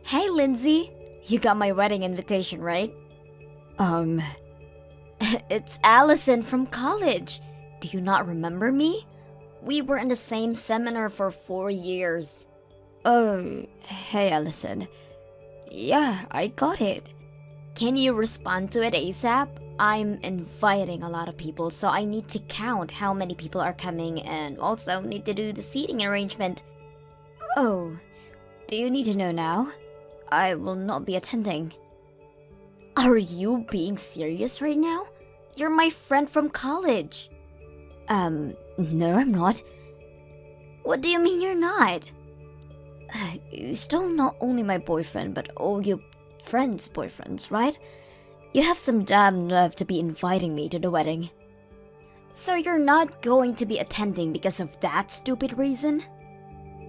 Hey, Lindsay. You got my wedding invitation, right? Um, it's Allison from college. Do you not remember me? We were in the same seminar for 4 years. Oh, hey, Allison. Yeah, I got it. Can you respond to it ASAP? I'm inviting a lot of people, so I need to count how many people are coming and also need to do the seating arrangement. Oh, do you need to know now? I will not be attending. Are you being serious right now? You're my friend from college. No, I'm not. What do you mean you're not? You're still not only my boyfriend, but all your friends' boyfriends, right? You have some damn nerve to be inviting me to the wedding. So you're not going to be attending because of that stupid reason?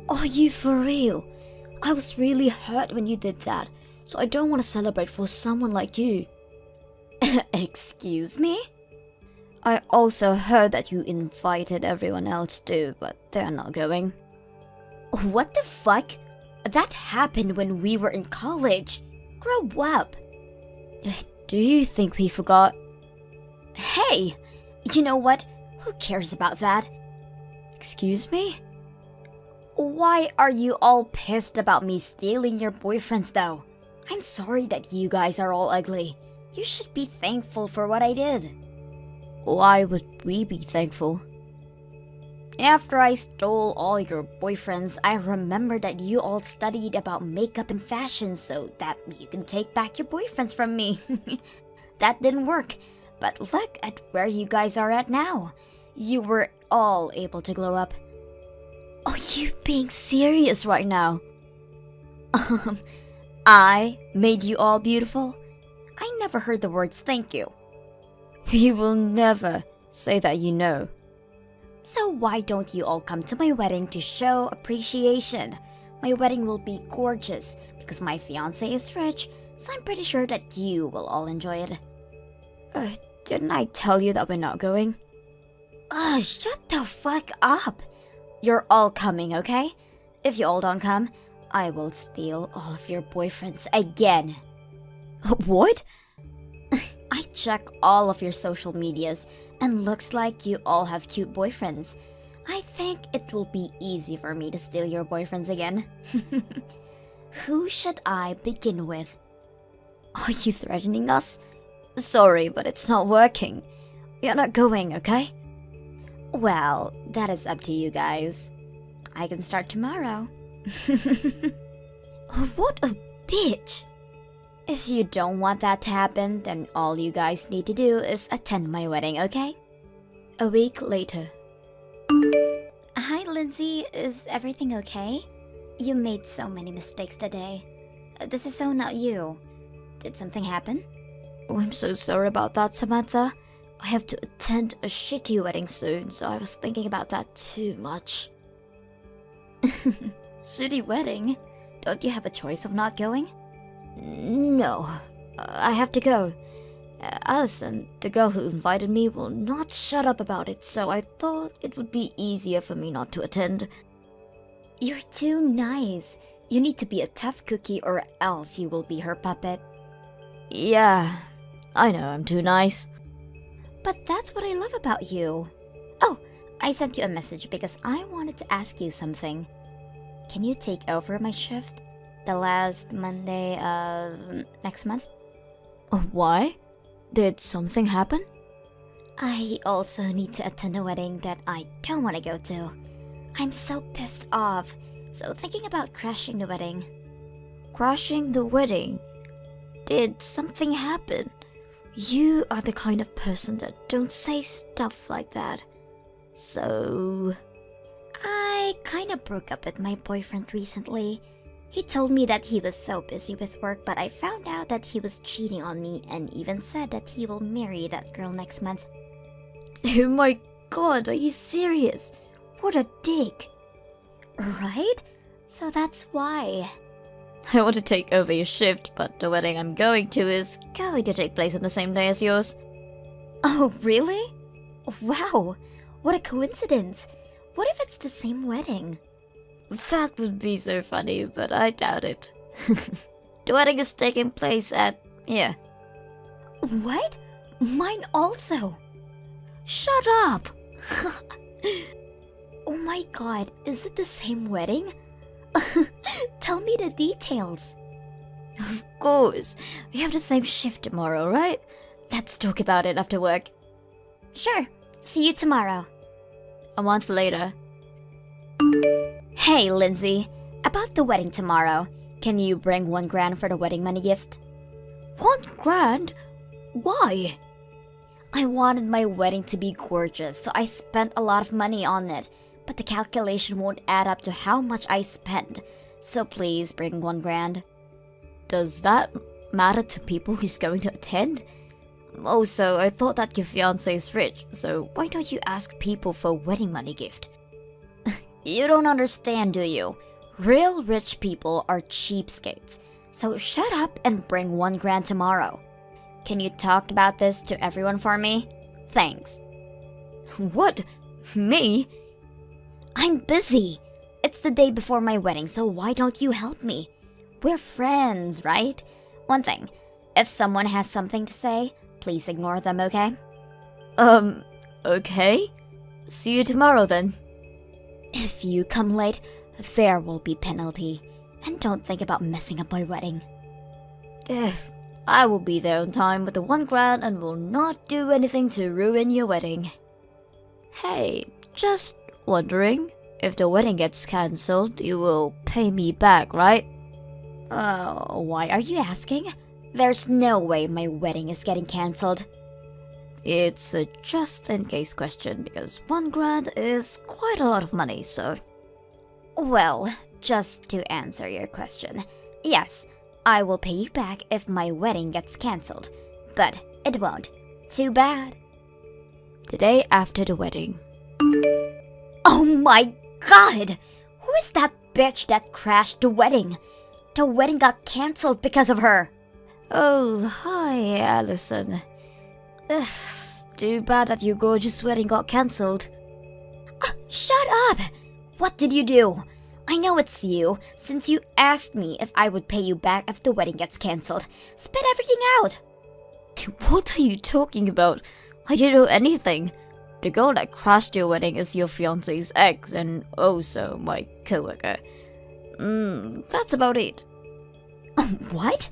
Are you for real? I was really hurt when you did that, so I don't want to celebrate for someone like you. Excuse me? I also heard that you invited everyone else too, but they're not going. What the fuck? That happened when we were in college. Grow up. Do you think we forgot? Hey! You know what? Who cares about that? Excuse me? Why are you all pissed about me stealing your boyfriends though? I'm sorry that you guys are all ugly. You should be thankful for what I did. Why would we be thankful? After I stole all your boyfriends, I remembered that you all studied about makeup and fashion so that you can take back your boyfriends from me. That didn't work, but look at where you guys are at now. You were all able to glow up. Are you being serious right now? I made you all beautiful? I never heard the words thank you. We will never say that, you know. So why don't you all come to my wedding to show appreciation? My wedding will be gorgeous because my fiancé is rich, so I'm pretty sure that you will all enjoy it. Didn't I tell you that we're not going? Shut the fuck up. You're all coming, okay? If you all don't come, I will steal all of your boyfriends again. What? I check all of your social medias and looks like you all have cute boyfriends. I think it will be easy for me to steal your boyfriends again. Who should I begin with? Are you threatening us? Sorry, but it's not working. You're not going, okay? Well, that is up to you guys. I can start tomorrow. What a bitch! If you don't want that to happen, then all you guys need to do is attend my wedding, okay? A week later. Hi, Lindsay. Is everything okay? You made so many mistakes today. This is so not you. Did something happen? Oh, I'm so sorry about that, Samantha. I have to attend a shitty wedding soon, so I was thinking about that too much. Shitty wedding? Don't you have a choice of not going? No, I have to go. Allison, the girl who invited me, will not shut up about it, so I thought it would be easier for me not to attend. You're too nice. You need to be a tough cookie or else you will be her puppet. Yeah, I know I'm too nice. But that's what I love about you. Oh, I sent you a message because I wanted to ask you something. Can you take over my shift? The last Monday of next month? Why? Did something happen? I also need to attend a wedding that I don't want to go to. I'm so pissed off, so thinking about crashing the wedding. Crashing the wedding? Did something happen? You are the kind of person that don't say stuff like that. So... I kinda broke up with my boyfriend recently. He told me that he was so busy with work, but I found out that he was cheating on me and even said that he will marry that girl next month. Oh my god, are you serious? What a dick. Right? So that's why. I want to take over your shift, but the wedding I'm going to is going to take place on the same day as yours. Oh, really? Wow, what a coincidence. What if it's the same wedding? That would be so funny, but I doubt it. The wedding is taking place at here. What? Mine also. Shut up! Oh my god, is it the same wedding? Tell me the details. Of course. We have the same shift tomorrow, right? Let's talk about it after work. Sure. See you tomorrow. A month later. Hey, Lindsay. About the wedding tomorrow. Can you bring $1,000 for the wedding money gift? $1,000? Why? I wanted my wedding to be gorgeous, so I spent a lot of money on it. But the calculation won't add up to how much I spent. So please bring $1,000. Does that matter to people who's going to attend? Also, I thought that your fiancé is rich, so why don't you ask people for a wedding money gift? You don't understand, do you? Real rich people are cheapskates. So shut up and bring $1,000 tomorrow. Can you talk about this to everyone for me? Thanks. What? Me? I'm busy. It's the day before my wedding, so why don't you help me? We're friends, right? One thing, if someone has something to say, please ignore them, okay? Okay. See you tomorrow then. If you come late, there will be penalty. And don't think about messing up my wedding. I will be there on time with the $1,000 and will not do anything to ruin your wedding. Hey, just wondering, if the wedding gets cancelled, you will pay me back, right? Why are you asking? There's no way my wedding is getting cancelled. It's a just-in-case question because $1,000 is quite a lot of money, so... Well, just to answer your question, yes, I will pay you back if my wedding gets cancelled, but it won't. Too bad. The day after the wedding. Oh my god! Who is that bitch that crashed the wedding? The wedding got cancelled because of her. Oh, hi, Allison. Ugh, too bad that your gorgeous wedding got cancelled. Shut up! What did you do? I know it's you, since you asked me if I would pay you back if the wedding gets cancelled. Spit everything out! What are you talking about? I didn't know anything. The girl that crashed your wedding is your fiancé's ex and also my coworker. That's about it. What?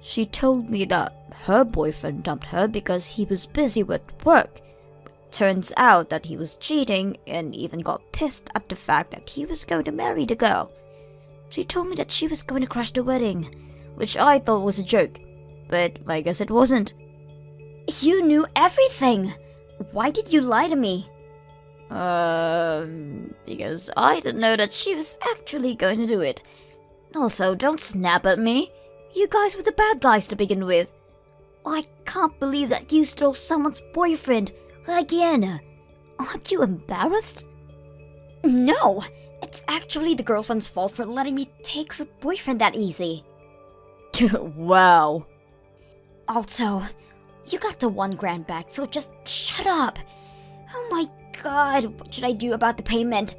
She told me that her boyfriend dumped her because he was busy with work. Turns out that he was cheating and even got pissed at the fact that he was going to marry the girl. She told me that she was going to crash the wedding, which I thought was a joke, but I guess it wasn't. You knew everything! Why did you lie to me? Because I didn't know that she was actually going to do it. Also, don't snap at me. You guys were the bad guys to begin with. I can't believe that you stole someone's boyfriend. Again. Aren't you embarrassed? No, it's actually the girlfriend's fault for letting me take her boyfriend that easy. Wow. Also, you got the $1,000 back, so just shut up. Oh my god, what should I do about the payment?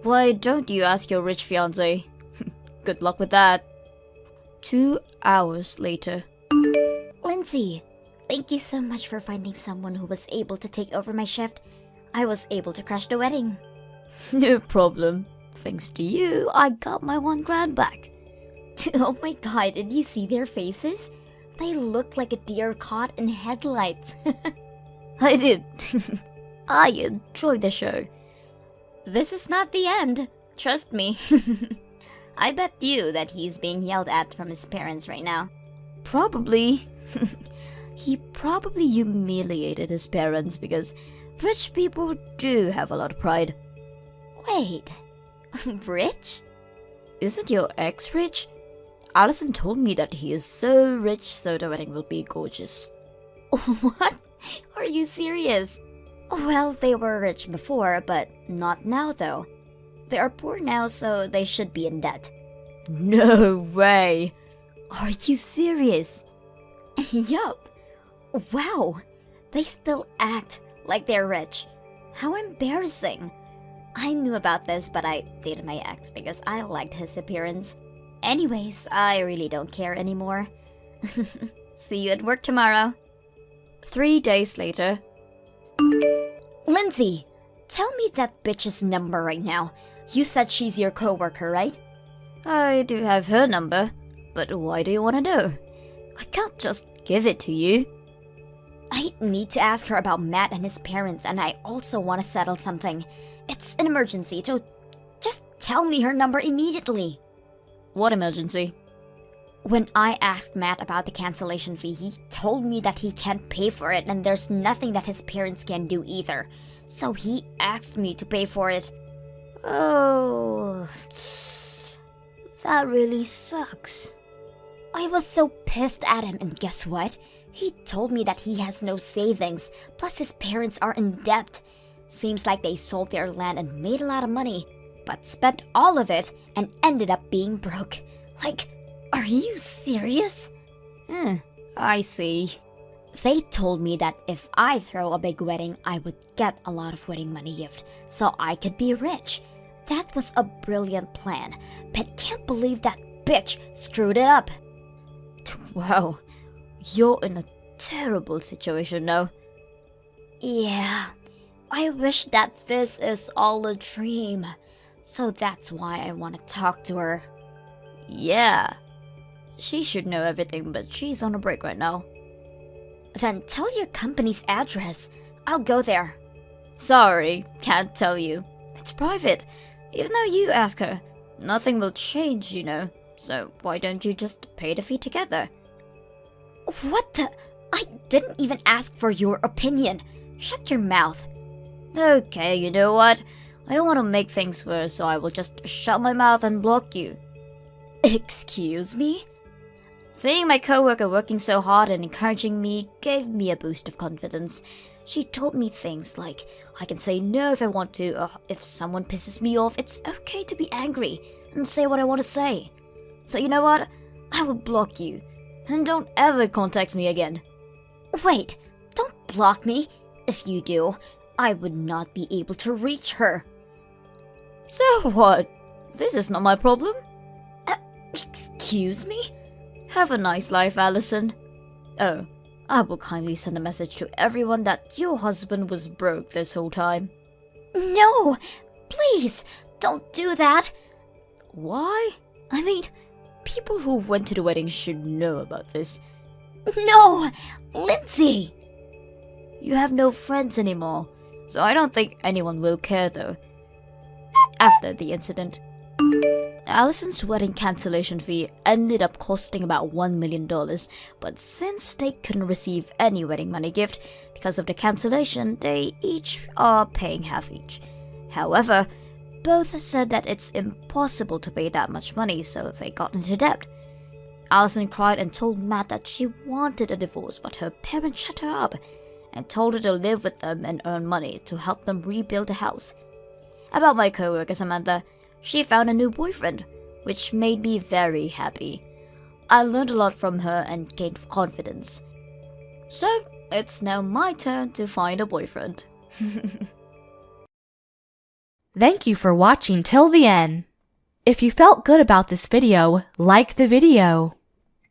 Why don't you ask your rich fiancé? Good luck with that. 2 hours later. Lindsay, thank you so much for finding someone who was able to take over my shift. I was able to crash the wedding. No problem. Thanks to you, I got my $1,000 back. Oh my god, did you see their faces? They looked like a deer caught in headlights. I did. I enjoyed the show. This is not the end. Trust me. I bet you that he's being yelled at from his parents right now. Probably. He probably humiliated his parents because rich people do have a lot of pride. Wait, rich? Isn't your ex rich? Allison told me that he is so rich so the wedding will be gorgeous. What? Are you serious? Well, they were rich before, but not now though. They are poor now, so they should be in debt. No way! Are you serious? Yup. Wow, they still act like they're rich. How embarrassing. I knew about this, but I dated my ex because I liked his appearance. Anyways, I really don't care anymore. See you at work tomorrow. 3 days later. Lindsay, tell me that bitch's number right now. You said she's your coworker, right? I do have her number, but why do you want to know? I can't just give it to you. I need to ask her about Matt and his parents, and I also want to settle something. It's an emergency, so just tell me her number immediately. What emergency? When I asked Matt about the cancellation fee, he told me that he can't pay for it, and there's nothing that his parents can do either. So he asked me to pay for it. Oh, that really sucks. I was so pissed at him, and guess what? He told me that he has no savings, plus his parents are in debt. Seems like they sold their land and made a lot of money, but spent all of it and ended up being broke. Like, are you serious? I see. They told me that if I throw a big wedding, I would get a lot of wedding money gift, so I could be rich. That was a brilliant plan, but can't believe that bitch screwed it up. Wow, you're in a terrible situation now. Yeah, I wish that this is all a dream. So that's why I want to talk to her. Yeah, she should know everything, but she's on a break right now. Then tell your company's address. I'll go there. Sorry, can't tell you. It's private. Even though you ask her, nothing will change, you know. So why don't you just pay the fee together? What the? I didn't even ask for your opinion. Shut your mouth. Okay, you know what? I don't want to make things worse, so I will just shut my mouth and block you. Excuse me? Seeing my coworker working so hard and encouraging me gave me a boost of confidence. She told me things like, I can say no if I want to, or if someone pisses me off, it's okay to be angry and say what I want to say. So you know what? I will block you. And don't ever contact me again. Wait, don't block me. If you do, I would not be able to reach her. So what? This is not my problem. Excuse me? Have a nice life, Allison. Oh, I will kindly send a message to everyone that your husband was broke this whole time. No, please, don't do that. Why? I mean, people who went to the wedding should know about this. No, Lindsay! You have no friends anymore, so I don't think anyone will care though. After the incident, Allison's wedding cancellation fee ended up costing about $1 million, but since they couldn't receive any wedding money gift because of the cancellation, they each are paying half each. However, both said that it's impossible to pay that much money, so they got into debt. Allison cried and told Matt that she wanted a divorce, but her parents shut her up and told her to live with them and earn money to help them rebuild the house. About my coworker Samantha, she found a new boyfriend, which made me very happy. I learned a lot from her and gained confidence. So, it's now my turn to find a boyfriend. Thank you for watching till the end. If you felt good about this video, like the video.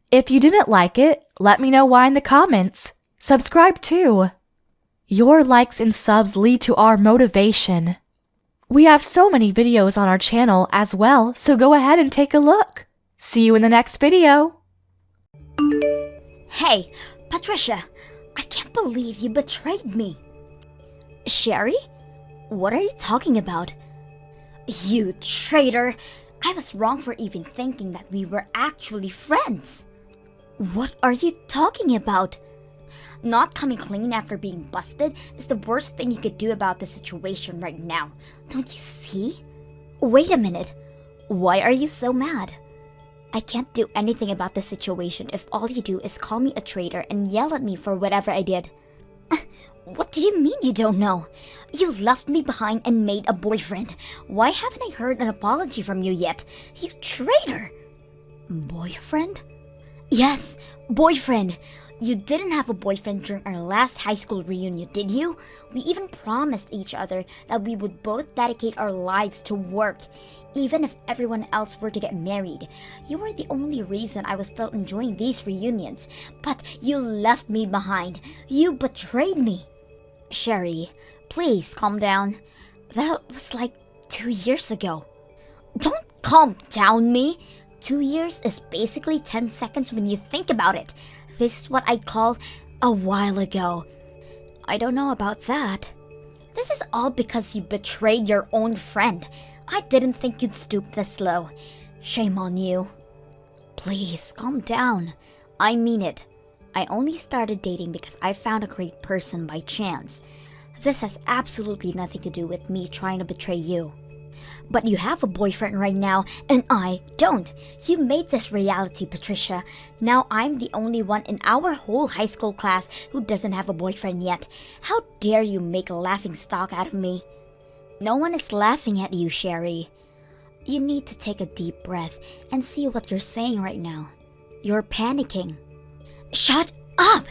If you didn't like it, let me know why in the comments. Subscribe too. Your likes and subs lead to our motivation. We have so many videos on our channel as well, so go ahead and take a look. See you in the next video. Hey, Patricia, I can't believe you betrayed me. Sherry? What are you talking about? You traitor! I was wrong for even thinking that we were actually friends. What are you talking about? Not coming clean after being busted is the worst thing you could do about the situation right now. Don't you see? Wait a minute. Why are you so mad? I can't do anything about the situation if all you do is call me a traitor and yell at me for whatever I did. What do you mean you don't know? You left me behind and made a boyfriend. Why haven't I heard an apology from you yet? You traitor! Boyfriend? Yes, boyfriend. You didn't have a boyfriend during our last high school reunion, did you? We even promised each other that we would both dedicate our lives to work, even if everyone else were to get married. You were the only reason I was still enjoying these reunions, but you left me behind. You betrayed me. Sherry, please calm down. That was like 2 years ago. Don't calm down me. 2 years is basically 10 seconds when you think about it. This is what I call a while ago. I don't know about that. This is all because you betrayed your own friend. I didn't think you'd stoop this low. Shame on you. Please, calm down. I mean it. I only started dating because I found a great person by chance. This has absolutely nothing to do with me trying to betray you. But you have a boyfriend right now, and I don't. You made this reality, Patricia. Now I'm the only one in our whole high school class who doesn't have a boyfriend yet. How dare you make a laughing stock out of me? No one is laughing at you, Sherry. You need to take a deep breath and see what you're saying right now. You're panicking. Shut up!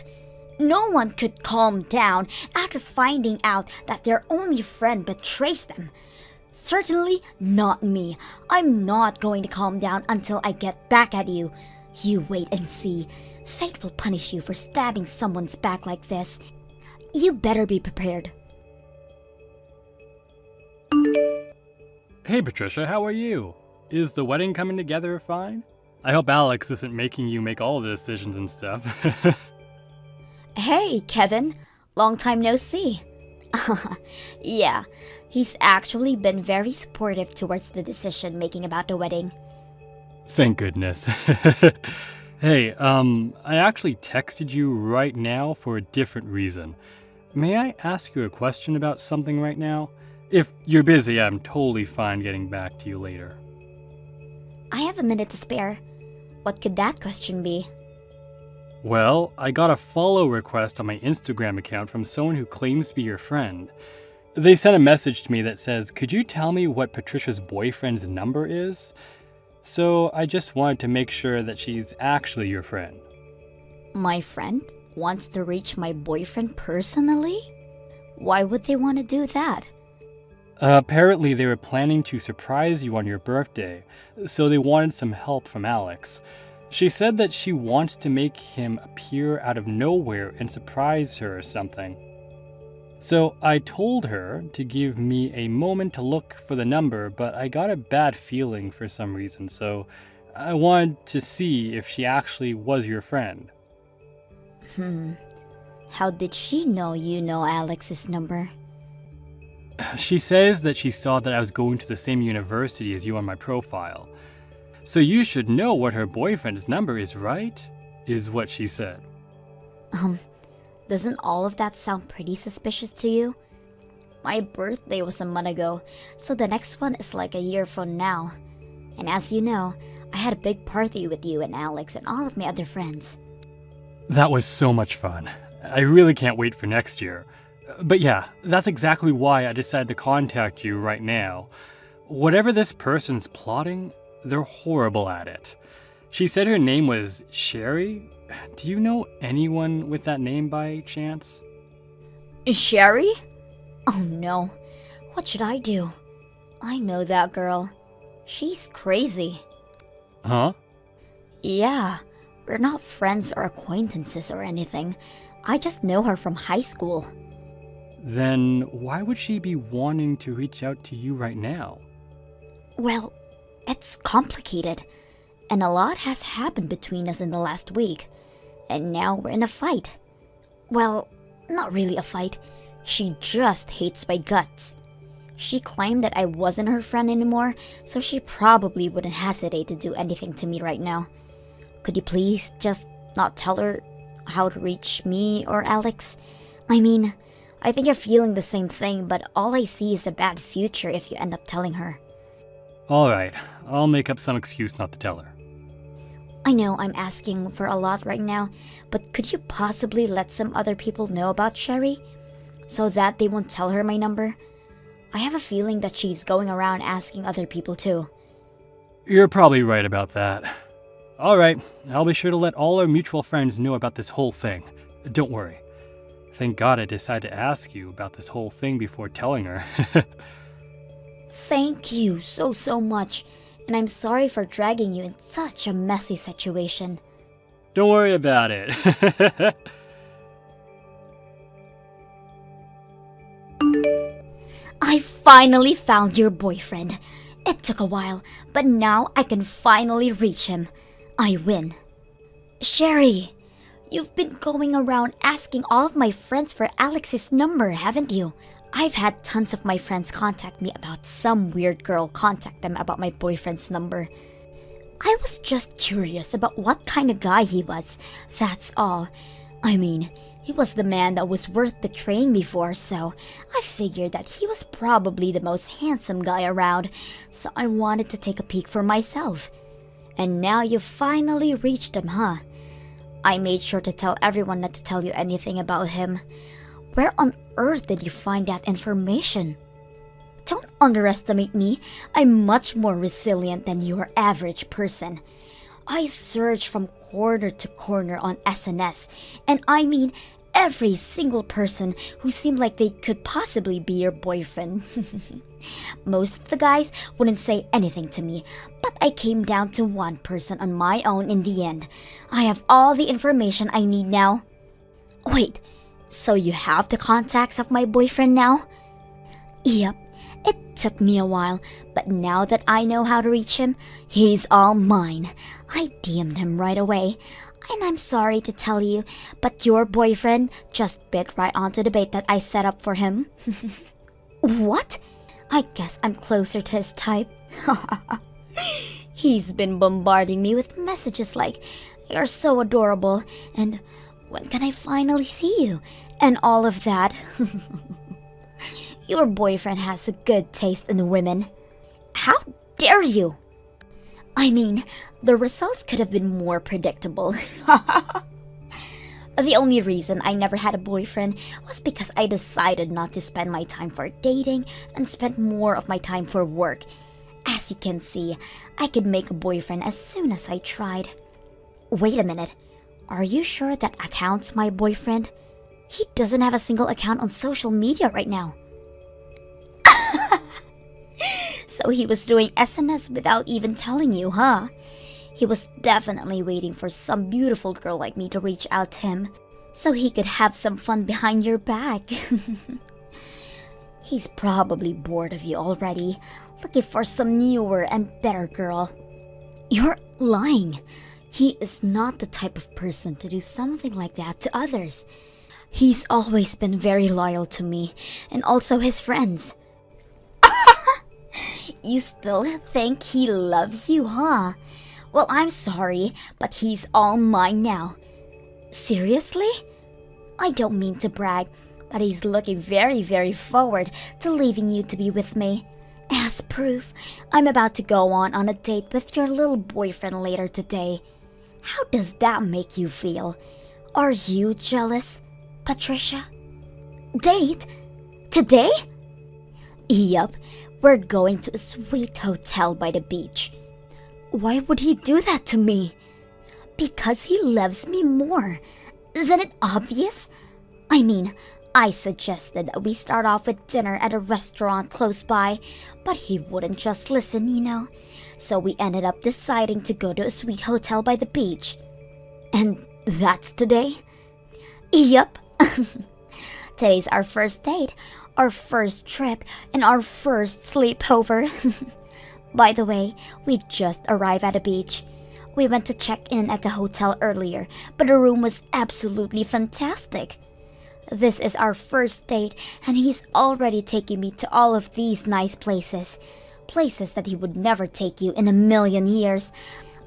No one could calm down after finding out that their only friend betrays them. Certainly not me. I'm not going to calm down until I get back at you. You wait and see. Fate will punish you for stabbing someone's back like this. You better be prepared. Hey Patricia, how are you? Is the wedding coming together fine? I hope Alex isn't making you make all the decisions and stuff. Hey, Kevin. Long time no see. Yeah, he's actually been very supportive towards the decision making about the wedding. Thank goodness. Hey, I actually texted you right now for a different reason. May I ask you a question about something right now? If you're busy, I'm totally fine getting back to you later. I have a minute to spare. What could that question be? Well, I got a follow request on my Instagram account from someone who claims to be your friend. They sent a message to me that says, "Could you tell me what Patricia's boyfriend's number is?" So I just wanted to make sure that she's actually your friend. My friend wants to reach my boyfriend personally? Why would they want to do that? Apparently they were planning to surprise you on your birthday, so they wanted some help from Alex. She said that she wants to make him appear out of nowhere and surprise her or something. So I told her to give me a moment to look for the number, but I got a bad feeling for some reason, so I wanted to see if she actually was your friend. How did she know you know Alex's number? She says that she saw that I was going to the same university as you on my profile. So you should know what her boyfriend's number is, right? Is what she said. Doesn't all of that sound pretty suspicious to you? My birthday was a month ago, so the next one is like a year from now. And as you know, I had a big party with you and Alex and all of my other friends. That was so much fun. I really can't wait for next year. But yeah, that's exactly why I decided to contact you right now. Whatever this person's plotting, they're horrible at it. She said her name was Sherry. Do you know anyone with that name by chance? Sherry? Oh no. What should I do? I know that girl. She's crazy. Huh? Yeah, we're not friends or acquaintances or anything. I just know her from high school. Then why would she be wanting to reach out to you right now? Well, it's complicated. And a lot has happened between us in the last week. And now we're in a fight. Well, not really a fight. She just hates my guts. She claimed that I wasn't her friend anymore, so she probably wouldn't hesitate to do anything to me right now. Could you please just not tell her how to reach me or Alex? I mean, I think you're feeling the same thing, but all I see is a bad future if you end up telling her. Alright, I'll make up some excuse not to tell her. I know I'm asking for a lot right now, but could you possibly let some other people know about Sherry? So that they won't tell her my number? I have a feeling that she's going around asking other people too. You're probably right about that. Alright, I'll be sure to let all our mutual friends know about this whole thing. Don't worry. Thank God I decided to ask you about this whole thing before telling her. Thank you so much, and I'm sorry for dragging you in such a messy situation. Don't worry about it. I finally found your boyfriend. It took a while, but now I can finally reach him. I win. Sherry, you've been going around asking all of my friends for Alex's number, haven't you? I've had tons of my friends contact me about some weird girl contact them about my boyfriend's number. I was just curious about what kind of guy he was, that's all. I mean, he was the man that was worth betraying me for, so I figured that he was probably the most handsome guy around, so I wanted to take a peek for myself. And now you finally reached him, huh? I made sure to tell everyone not to tell you anything about him. Where on earth did you find that information? Don't underestimate me. I'm much more resilient than your average person. I searched from corner to corner on SNS, and I mean every single person who seemed like they could possibly be your boyfriend. Most of the guys wouldn't say anything to me, but I came down to one person on my own in the end. I have all the information I need now. Wait, so you have the contacts of my boyfriend now? Yep, it took me a while, but now that I know how to reach him, he's all mine. I DM'd him right away. And I'm sorry to tell you, but your boyfriend just bit right onto the bait that I set up for him. What? I guess I'm closer to his type. He's been bombarding me with messages like, "You're so adorable," and "When can I finally see you?" and all of that. Your boyfriend has a good taste in women. How dare you? I mean, the results could have been more predictable. The only reason I never had a boyfriend was because I decided not to spend my time for dating and spent more of my time for work. As you can see, I could make a boyfriend as soon as I tried. Wait a minute. Are you sure that account's my boyfriend? He doesn't have a single account on social media right now. So he was doing SNS without even telling you, huh? He was definitely waiting for some beautiful girl like me to reach out to him, so he could have some fun behind your back. He's probably bored of you already, looking for some newer and better girl. You're lying. He is not the type of person to do something like that to others. He's always been very loyal to me, and also his friends. You still think he loves you, huh? Well, I'm sorry, but he's all mine now. Seriously? I don't mean to brag, but he's looking very forward to leaving you to be with me. As proof, I'm about to go on a date with your little boyfriend later today. How does that make you feel? Are you jealous, Patricia? Date? Today? Yup, we're going to a sweet hotel by the beach. Why would he do that to me? Because he loves me more. Isn't it obvious? I mean, I suggested that we start off with dinner at a restaurant close by, but he wouldn't just listen, you know. So we ended up deciding to go to a sweet hotel by the beach. And that's today? Yup. Today's our first date, our first trip, and our first sleepover. By the way, we just arrived at the beach. We went to check in at the hotel earlier, but the room was absolutely fantastic. This is our first date, and he's already taking me to all of these nice places. Places that he would never take you in a million years.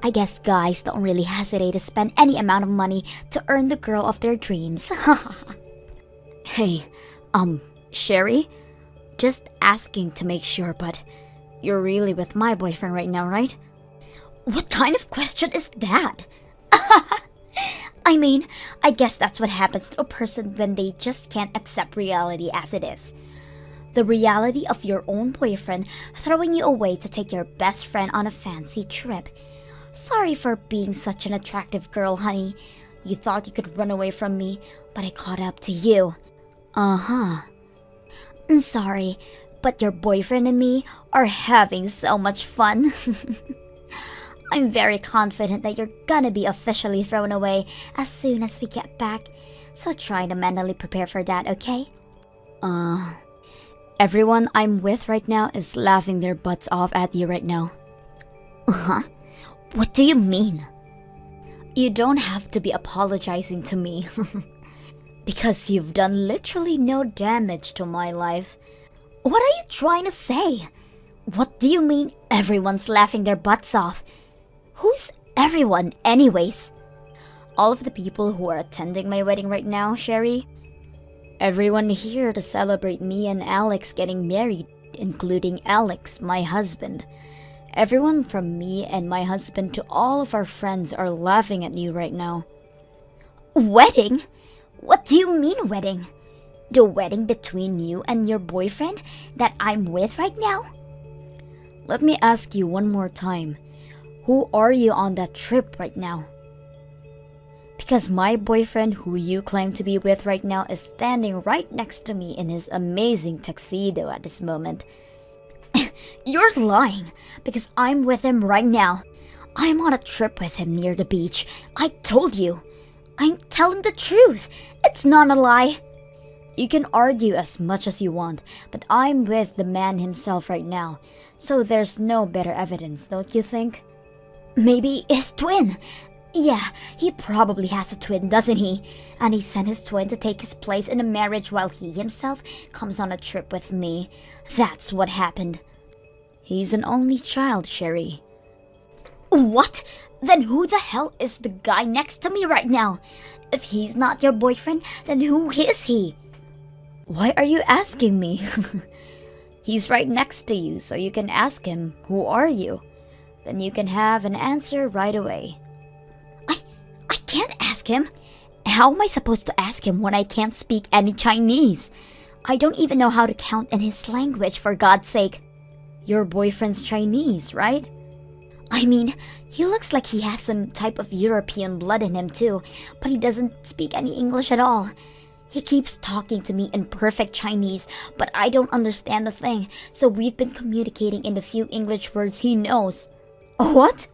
I guess guys don't really hesitate to spend any amount of money to earn the girl of their dreams. Hey, Sherry? Just asking to make sure, but you're really with my boyfriend right now, right? What kind of question is that? I mean, I guess that's what happens to a person when they just can't accept reality as it is. The reality of your own boyfriend throwing you away to take your best friend on a fancy trip. Sorry for being such an attractive girl, honey. You thought you could run away from me, but I caught up to you. Uh-huh. Sorry, but your boyfriend and me are having so much fun. I'm very confident that you're gonna be officially thrown away as soon as we get back. So try to mentally prepare for that, okay? Everyone I'm with right now is laughing their butts off at you right now. Huh? What do you mean? You don't have to be apologizing to me. Because you've done literally no damage to my life. What are you trying to say? What do you mean everyone's laughing their butts off? Who's everyone, anyways? All of the people who are attending my wedding right now, Sherry. Everyone here to celebrate me and Alex getting married, including Alex, my husband. Everyone from me and my husband to all of our friends are laughing at you right now. Wedding? What do you mean wedding? The wedding between you and your boyfriend that I'm with right now? Let me ask you one more time. Who are you on that trip right now? Because my boyfriend, who you claim to be with right now, is standing right next to me in his amazing tuxedo at this moment. You're lying, because I'm with him right now. I'm on a trip with him near the beach. I told you. I'm telling the truth. It's not a lie. You can argue as much as you want, but I'm with the man himself right now, so there's no better evidence, don't you think? Maybe his twin. Yeah, he probably has a twin, doesn't he? And he sent his twin to take his place in a marriage while he himself comes on a trip with me. That's what happened. He's an only child, Sherry. What? Then who the hell is the guy next to me right now? If he's not your boyfriend, then who is he? Why are you asking me? He's right next to you, so you can ask him, who are you? Then you can have an answer right away. I can't ask him. How am I supposed to ask him when I can't speak any Chinese? I don't even know how to count in his language, for God's sake. Your boyfriend's Chinese, right? I mean, he looks like he has some type of European blood in him too, but he doesn't speak any English at all. He keeps talking to me in perfect Chinese, but I don't understand the thing, so we've been communicating in the few English words he knows. What?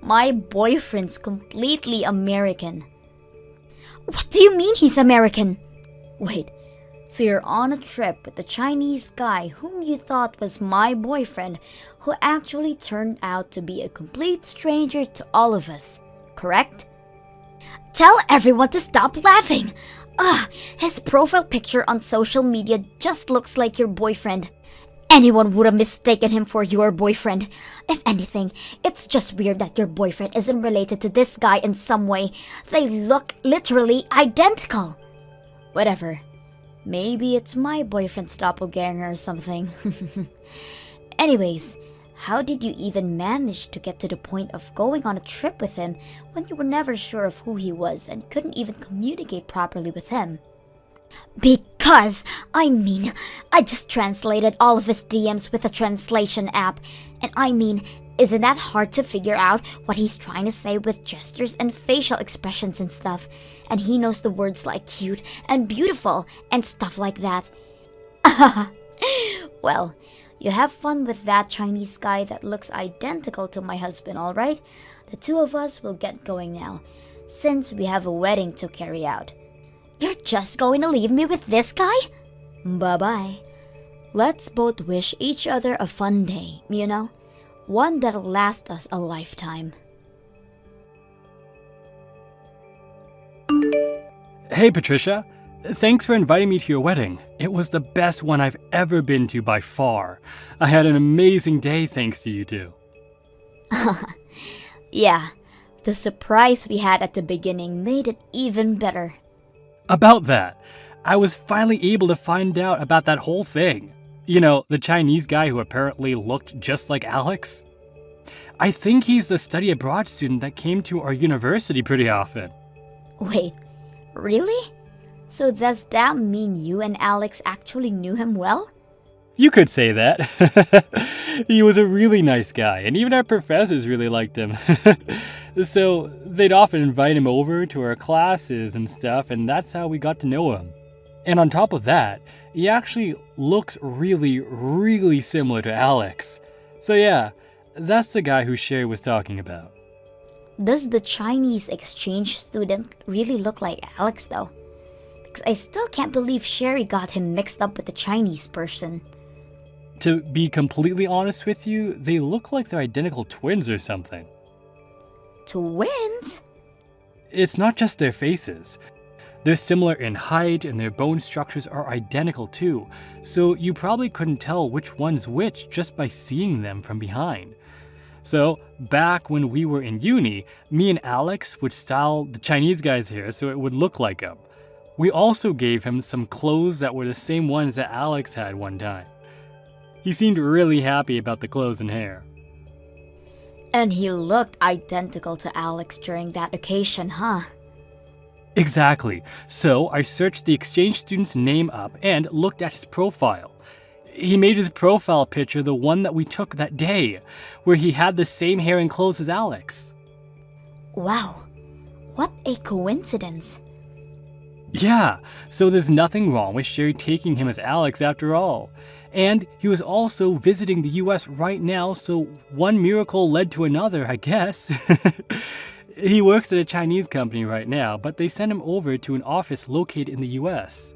My boyfriend's completely American. What do you mean he's American? Wait, so you're on a trip with the Chinese guy whom you thought was my boyfriend, who actually turned out to be a complete stranger to all of us, correct? Tell everyone to stop laughing! His profile picture on social media just looks like your boyfriend. Anyone would have mistaken him for your boyfriend. If anything, it's just weird that your boyfriend isn't related to this guy in some way. They look literally identical. Whatever. Maybe it's my boyfriend's doppelganger or something. Anyways, how did you even manage to get to the point of going on a trip with him when you were never sure of who he was and couldn't even communicate properly with him? Because, I just translated all of his DMs with a translation app. And isn't that hard to figure out what he's trying to say with gestures and facial expressions and stuff? And he knows the words like cute and beautiful and stuff like that. Well, you have fun with that Chinese guy that looks identical to my husband, alright? The two of us will get going now, since we have a wedding to carry out. You're just going to leave me with this guy? Bye-bye. Let's both wish each other a fun day, you know? One that'll last us a lifetime. Hey, Patricia. Thanks for inviting me to your wedding. It was the best one I've ever been to by far. I had an amazing day thanks to you two. Yeah, the surprise we had at the beginning made it even better. About that, I was finally able to find out about that whole thing. You know, the Chinese guy who apparently looked just like Alex. I think he's the study abroad student that came to our university pretty often. Wait, really? So does that mean you and Alex actually knew him well? You could say that. He was a really nice guy, and even our professors really liked him. So they'd often invite him over to our classes and stuff, and that's how we got to know him. And on top of that, he actually looks really, really similar to Alex. So yeah, that's the guy who Sherry was talking about. Does the Chinese exchange student really look like Alex though? Because I still can't believe Sherry got him mixed up with the Chinese person. To be completely honest with you, they look like they're identical twins or something. Twins? It's not just their faces. They're similar in height and their bone structures are identical too, so you probably couldn't tell which one's which just by seeing them from behind. So, back when we were in uni, me and Alex would style the Chinese guy's hair so it would look like him. We also gave him some clothes that were the same ones that Alex had one time. He seemed really happy about the clothes and hair. And he looked identical to Alex during that occasion, huh? Exactly. So I searched the exchange student's name up and looked at his profile. He made his profile picture the one that we took that day, where he had the same hair and clothes as Alex. Wow, what a coincidence. Yeah, so there's nothing wrong with Sherry taking him as Alex after all. And he was also visiting the US right now, so one miracle led to another, I guess. He works at a Chinese company right now, but they sent him over to an office located in the US.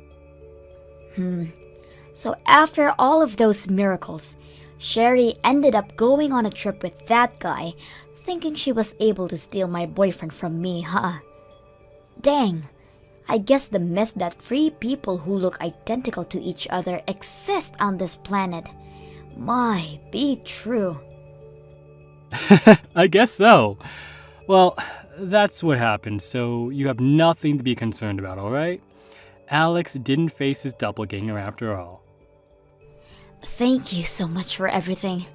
So after all of those miracles, Sherry ended up going on a trip with that guy, thinking she was able to steal my boyfriend from me, huh? Dang. I guess the myth that three people who look identical to each other exist on this planet might be true. I guess so. Well, that's what happened, so you have nothing to be concerned about, alright? Alex didn't face his doppelganger after all. Thank you so much for everything.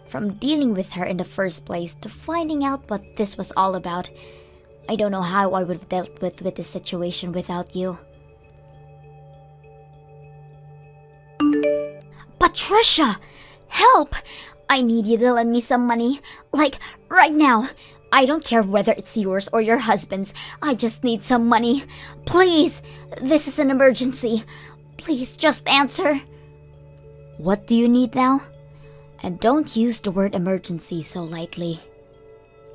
From dealing with her in the first place to finding out what this was all about. I don't know how I would have dealt with this situation without you. Patricia! Help! I need you to lend me some money. Like, right now. I don't care whether it's yours or your husband's. I just need some money. Please! This is an emergency. Please just answer. What do you need now? And don't use the word emergency so lightly.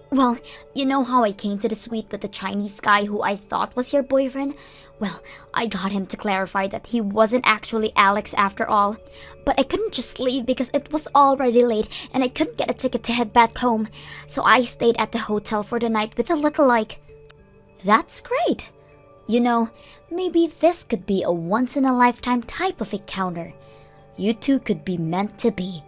Well, you know how I came to the suite with the Chinese guy who I thought was your boyfriend? Well, I got him to clarify that he wasn't actually Alex after all. But I couldn't just leave because it was already late and I couldn't get a ticket to head back home. So I stayed at the hotel for the night with a lookalike. That's great. You know, maybe this could be a once-in-a-lifetime type of encounter. You two could be meant to be.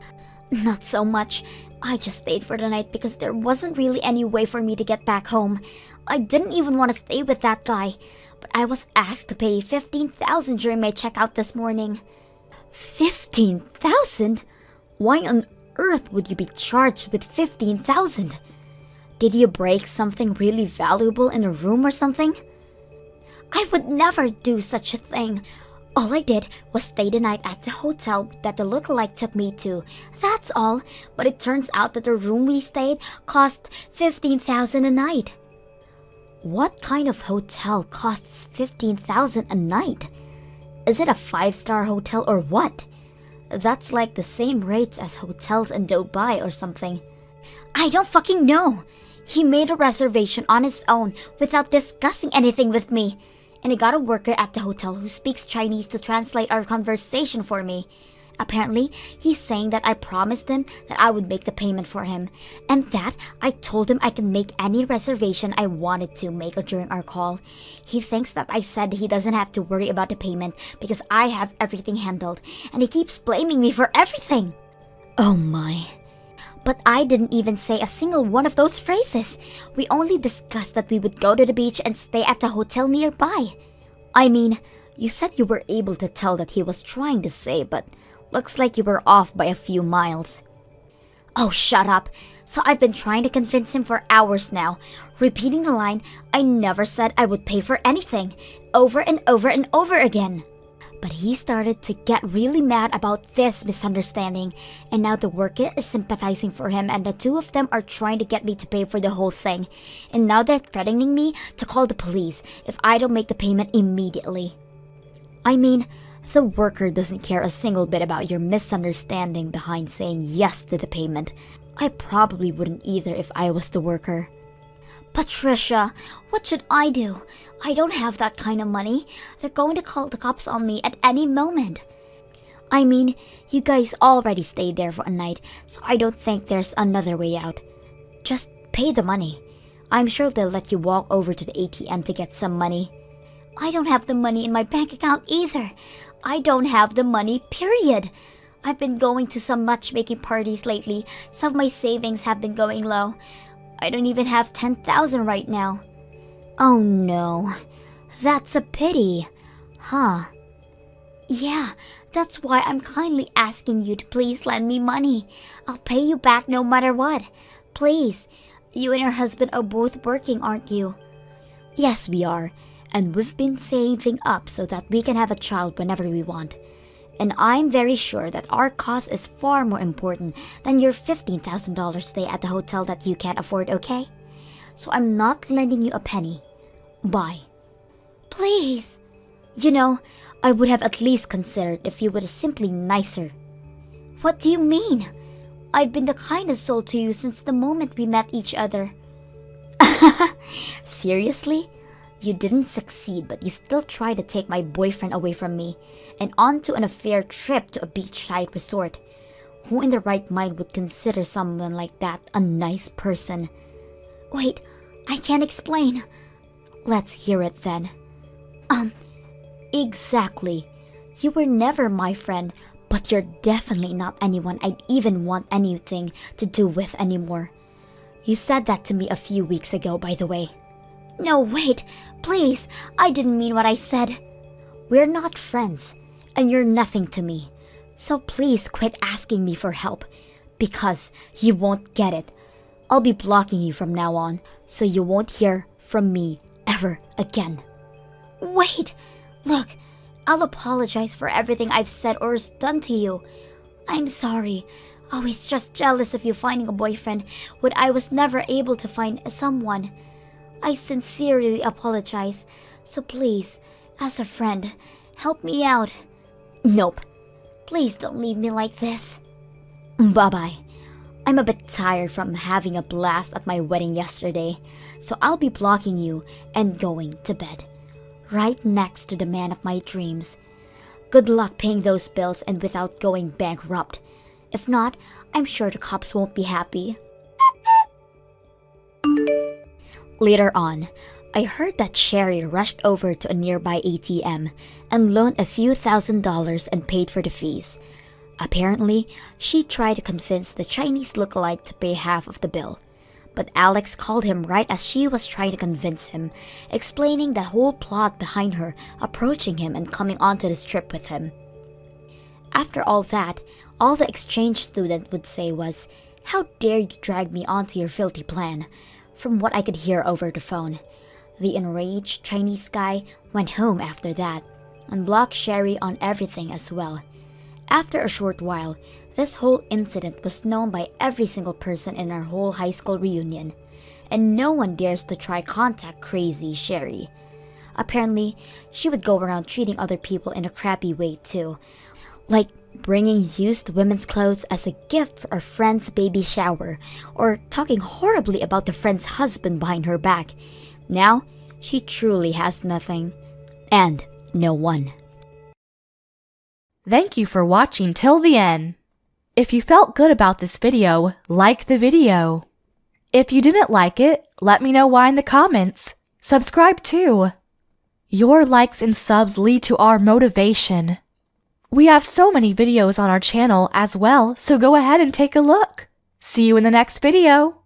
Not so much. I just stayed for the night because there wasn't really any way for me to get back home. I didn't even want to stay with that guy, but I was asked to pay $15,000 during my checkout this morning. $15,000? Why on earth would you be charged with $15,000? Did you break something really valuable in a room or something? I would never do such a thing. All I did was stay the night at the hotel that the lookalike took me to. That's all, but it turns out that the room we stayed cost $15,000 a night. What kind of hotel costs $15,000 a night? Is it a 5-star hotel or what? That's like the same rates as hotels in Dubai or something. I don't fucking know. He made a reservation on his own without discussing anything with me. And I got a worker at the hotel who speaks Chinese to translate our conversation for me. Apparently, he's saying that I promised him that I would make the payment for him, and that I told him I can make any reservation I wanted to make during our call. He thinks that I said he doesn't have to worry about the payment because I have everything handled, and he keeps blaming me for everything. Oh my. But I didn't even say a single one of those phrases. We only discussed that we would go to the beach and stay at the hotel nearby. I mean, you said you were able to tell that he was trying to say, but looks like you were off by a few miles. Oh, shut up. So I've been trying to convince him for hours now, repeating the line, I never said I would pay for anything, over and over and over again. But he started to get really mad about this misunderstanding, and now the worker is sympathizing for him, and the two of them are trying to get me to pay for the whole thing. And now they're threatening me to call the police if I don't make the payment immediately. I mean, the worker doesn't care a single bit about your misunderstanding behind saying yes to the payment. I probably wouldn't either if I was the worker. Patricia, what should I do? I don't have that kind of money. They're going to call the cops on me at any moment. I mean, you guys already stayed there for a night, so I don't think there's another way out. Just pay the money. I'm sure they'll let you walk over to the ATM to get some money. I don't have the money in my bank account either. I don't have the money, period. I've been going to some matchmaking parties lately. Some of my savings have been going low. I don't even have 10,000 right now. Oh no, that's a pity. Huh? Yeah, that's why I'm kindly asking you to please lend me money. I'll pay you back no matter what. Please. You and your husband are both working, aren't you? Yes, we are. And we've been saving up so that we can have a child whenever we want. And I'm very sure that our cause is far more important than your $15,000 stay at the hotel that you can't afford, okay? So I'm not lending you a penny. Bye. Please. You know, I would have at least considered if you were simply nicer. What do you mean? I've been the kindest soul to you since the moment we met each other. Seriously? You didn't succeed, but you still tried to take my boyfriend away from me and onto an affair trip to a beachside resort. Who in their right mind would consider someone like that a nice person? Wait, I can't explain. Let's hear it then. Exactly. You were never my friend, but you're definitely not anyone I'd even want anything to do with anymore. You said that to me a few weeks ago, by the way. No, wait, please, I didn't mean what I said. We're not friends, and you're nothing to me. So please quit asking me for help, because you won't get it. I'll be blocking you from now on, so you won't hear from me ever again. Wait, look, I'll apologize for everything I've said or done to you. I'm sorry. I was just jealous of you finding a boyfriend when I was never able to find someone. I sincerely apologize, so please, as a friend, help me out. Nope. Please don't leave me like this. Bye-bye. I'm a bit tired from having a blast at my wedding yesterday, so I'll be blocking you and going to bed. Right next to the man of my dreams. Good luck paying those bills and without going bankrupt. If not, I'm sure the cops won't be happy. Later on, I heard that Sherry rushed over to a nearby ATM and loaned a few $1,000s and paid for the fees. Apparently, she tried to convince the Chinese lookalike to pay half of the bill. But Alex called him right as she was trying to convince him, explaining the whole plot behind her approaching him and coming onto this trip with him. After all that, all the exchange student would say was, "How dare you drag me onto your filthy plan?" From what I could hear over the phone. The enraged Chinese guy went home after that and blocked Sherry on everything as well. After a short while, this whole incident was known by every single person in our whole high school reunion, and no one dares to try contact crazy Sherry. Apparently, she would go around treating other people in a crappy way too, like bringing used women's clothes as a gift for a friend's baby shower, or talking horribly about the friend's husband behind her back. Now, she truly has nothing. And no one. Thank you for watching till the end. If you felt good about this video, like the video. If you didn't like it, let me know why in the comments. Subscribe too. Your likes and subs lead to our motivation. We have so many videos on our channel as well, so go ahead and take a look. See you in the next video.